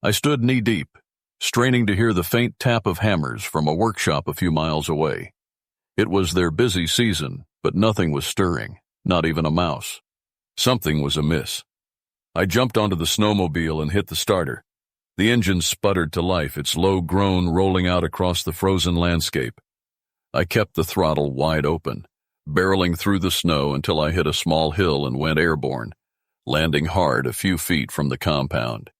I stood knee-deep, straining to hear the faint tap of hammers from a workshop a few miles away. It was their busy season, but nothing was stirring, not even a mouse. Something was amiss. I jumped onto the snowmobile and hit the starter. The engine sputtered to life, its low groan rolling out across the frozen landscape. I kept the throttle wide open, barreling through the snow until I hit a small hill and went airborne, landing hard a few feet from the compound.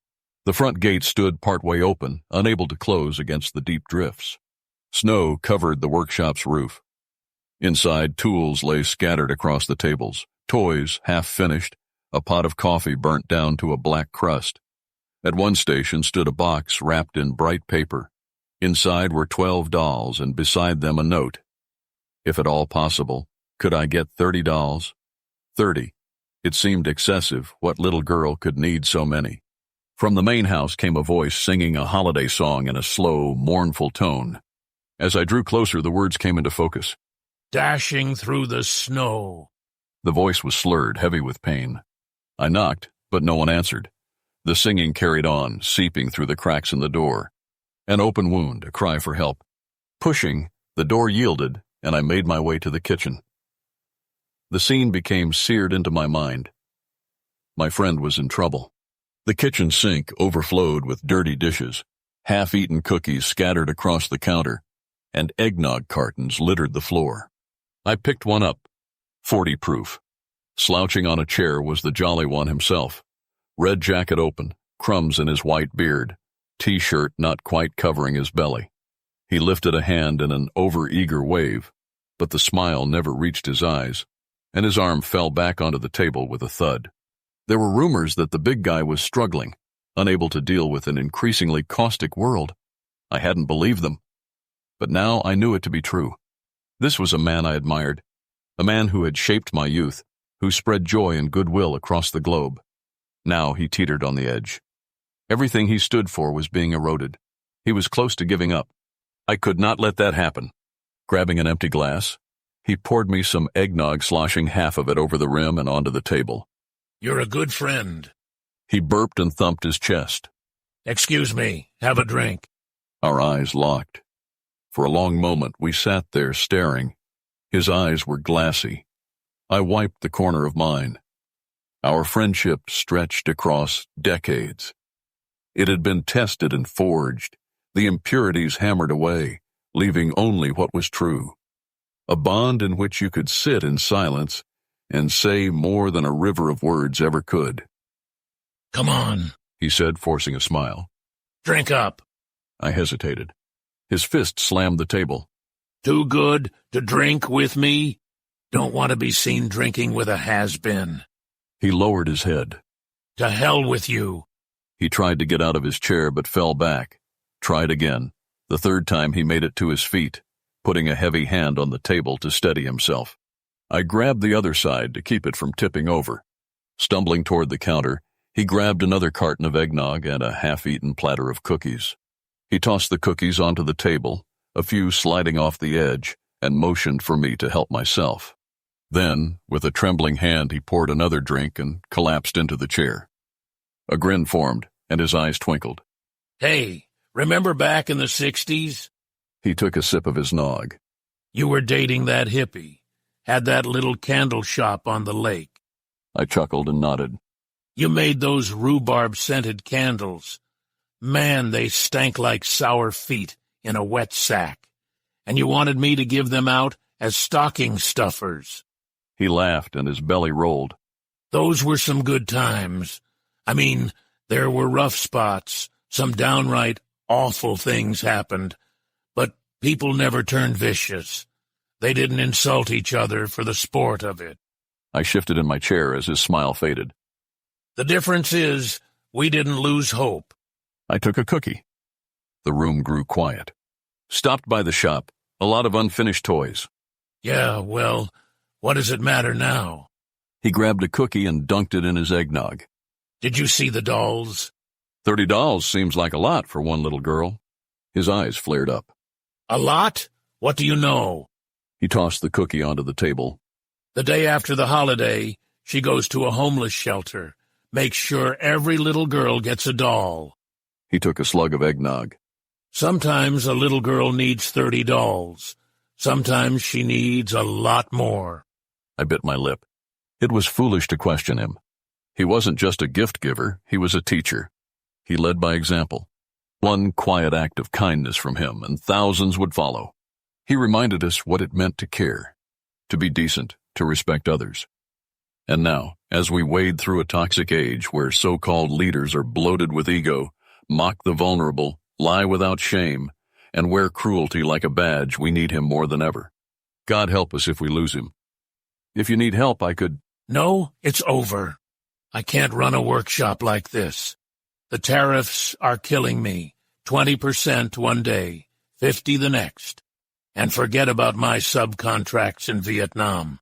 The front gate stood partway open, unable to close against the deep drifts. Snow covered the workshop's roof. Inside, tools lay scattered across the tables, toys half finished, a pot of coffee burnt down to a black crust. At one station stood a box wrapped in bright paper. Inside were 12 dolls, and beside them a note. If at all possible, could I get 30 dolls? 30. It seemed excessive. What little girl could need so many? From the main house came a voice singing a holiday song in a slow, mournful tone. As I drew closer, the words came into focus. Dashing through the snow. The voice was slurred, heavy with pain. I knocked, but no one answered. The singing carried on, seeping through the cracks in the door. An open wound, a cry for help. Pushing, the door yielded, and I made my way to the kitchen. The scene became seared into my mind. My friend was in trouble. The kitchen sink overflowed with dirty dishes, half-eaten cookies scattered across the counter, and eggnog cartons littered the floor. I picked one up, 40 proof. Slouching on a chair was the Jolly One himself, red jacket open, crumbs in his white beard, T-shirt not quite covering his belly. He lifted a hand in an over-eager wave, but the smile never reached his eyes, and his arm fell back onto the table with a thud. There were rumors that the big guy was struggling, unable to deal with an increasingly caustic world. I hadn't believed them, but now I knew it to be true. This was a man I admired, a man who had shaped my youth, who spread joy and goodwill across the globe. Now he teetered on the edge. Everything he stood for was being eroded. He was close to giving up. I could not let that happen. Grabbing an empty glass, he poured me some eggnog, sloshing half of it over the rim and onto the table. You're a good friend. He burped and thumped his chest. Excuse me, have a drink. Our eyes locked. For a long moment we sat there staring. His eyes were glassy. I wiped the corner of mine. Our friendship stretched across decades. It had been tested and forged, the impurities hammered away, leaving only what was true. A bond in which you could sit in silence and say more than a river of words ever could. Come on, he said, forcing a smile. Drink up. I hesitated. His fist slammed the table. Too good to drink with me? Don't want to be seen drinking with a has-been. He lowered his head. To hell with you. He tried to get out of his chair but fell back. Tried again. The third time he made it to his feet, putting a heavy hand on the table to steady himself. I grabbed the other side to keep it from tipping over. Stumbling toward the counter, he grabbed another carton of eggnog and a half-eaten platter of cookies. He tossed the cookies onto the table, a few sliding off the edge, and motioned for me to help myself. Then, with a trembling hand, he poured another drink and collapsed into the chair. A grin formed, and his eyes twinkled. Hey, remember back in the 60s? He took a sip of his nog. You were dating that hippie. Had that little candle shop on the lake. I chuckled and nodded. You made those rhubarb-scented candles. Man, they stank like sour feet in a wet sack. And you wanted me to give them out as stocking stuffers. He laughed and his belly rolled. Those were some good times. I mean, there were rough spots. Some downright awful things happened. But people never turned vicious. They didn't insult each other for the sport of it. I shifted in my chair as his smile faded. The difference is, we didn't lose hope. I took a cookie. The room grew quiet. Stopped by the shop, a lot of unfinished toys. Yeah, well, what does it matter now? He grabbed a cookie and dunked it in his eggnog. Did you see the dolls? $30 seems like a lot for one little girl. His eyes flared up. A lot? What do you know? He tossed the cookie onto the table. The day after the holiday, she goes to a homeless shelter, makes sure every little girl gets a doll. He took a slug of eggnog. Sometimes a little girl needs 30 dolls. Sometimes she needs a lot more. I bit my lip. It was foolish to question him. He wasn't just a gift giver, he was a teacher. He led by example. One quiet act of kindness from him, and thousands would follow. He reminded us what it meant to care, to be decent, to respect others. And now, as we wade through a toxic age where so-called leaders are bloated with ego, mock the vulnerable, lie without shame, and wear cruelty like a badge, we need him more than ever. God help us if we lose him. If you need help, I could— No, it's over. I can't run a workshop like this. The tariffs are killing me. 20% one day, 50% the next. And forget about my subcontracts in Vietnam.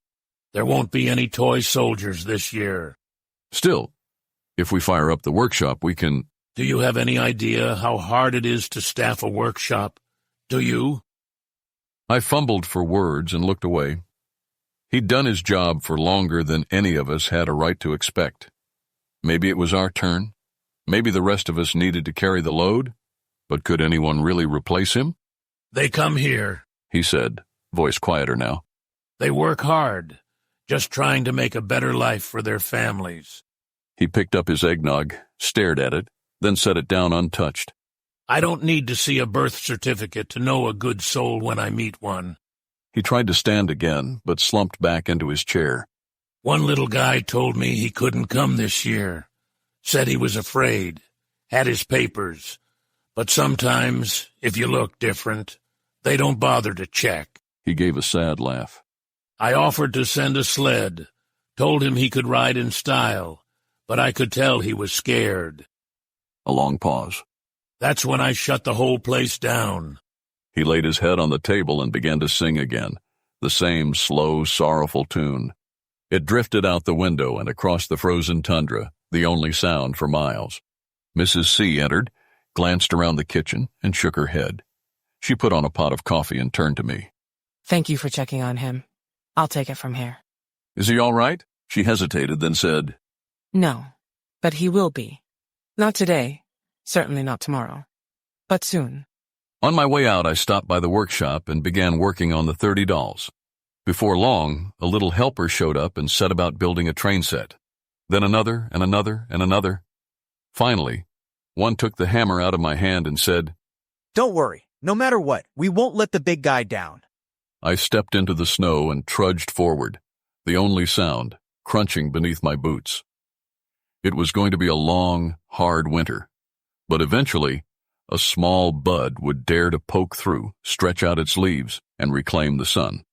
There won't be any toy soldiers this year. Still, if we fire up the workshop, we can— Do you have any idea how hard it is to staff a workshop? Do you? I fumbled for words and looked away. He'd done his job for longer than any of us had a right to expect. Maybe it was our turn. Maybe the rest of us needed to carry the load. But could anyone really replace him? They come here, he said, voice quieter now. They work hard, just trying to make a better life for their families. He picked up his eggnog, stared at it, then set it down untouched. I don't need to see a birth certificate to know a good soul when I meet one. He tried to stand again, but slumped back into his chair. One little guy told me he couldn't come this year. Said he was afraid, had his papers. But sometimes, if you look different, they don't bother to check. He gave a sad laugh. I offered to send a sled, told him he could ride in style, but I could tell he was scared. A long pause. That's when I shut the whole place down. He laid his head on the table and began to sing again, the same slow, sorrowful tune. It drifted out the window and across the frozen tundra, the only sound for miles. Mrs. C entered, glanced around the kitchen, and shook her head. She put on a pot of coffee and turned to me. Thank you for checking on him. I'll take it from here. Is he all right? She hesitated, then said, No, but he will be. Not today, certainly not tomorrow, but soon. On my way out, I stopped by the workshop and began working on the 30 dolls. Before long, a little helper showed up and set about building a train set. Then another, and another, and another. Finally, one took the hammer out of my hand and said, Don't worry. No matter what, we won't let the big guy down. I stepped into the snow and trudged forward, the only sound, crunching beneath my boots. It was going to be a long, hard winter, but eventually, a small bud would dare to poke through, stretch out its leaves, and reclaim the sun.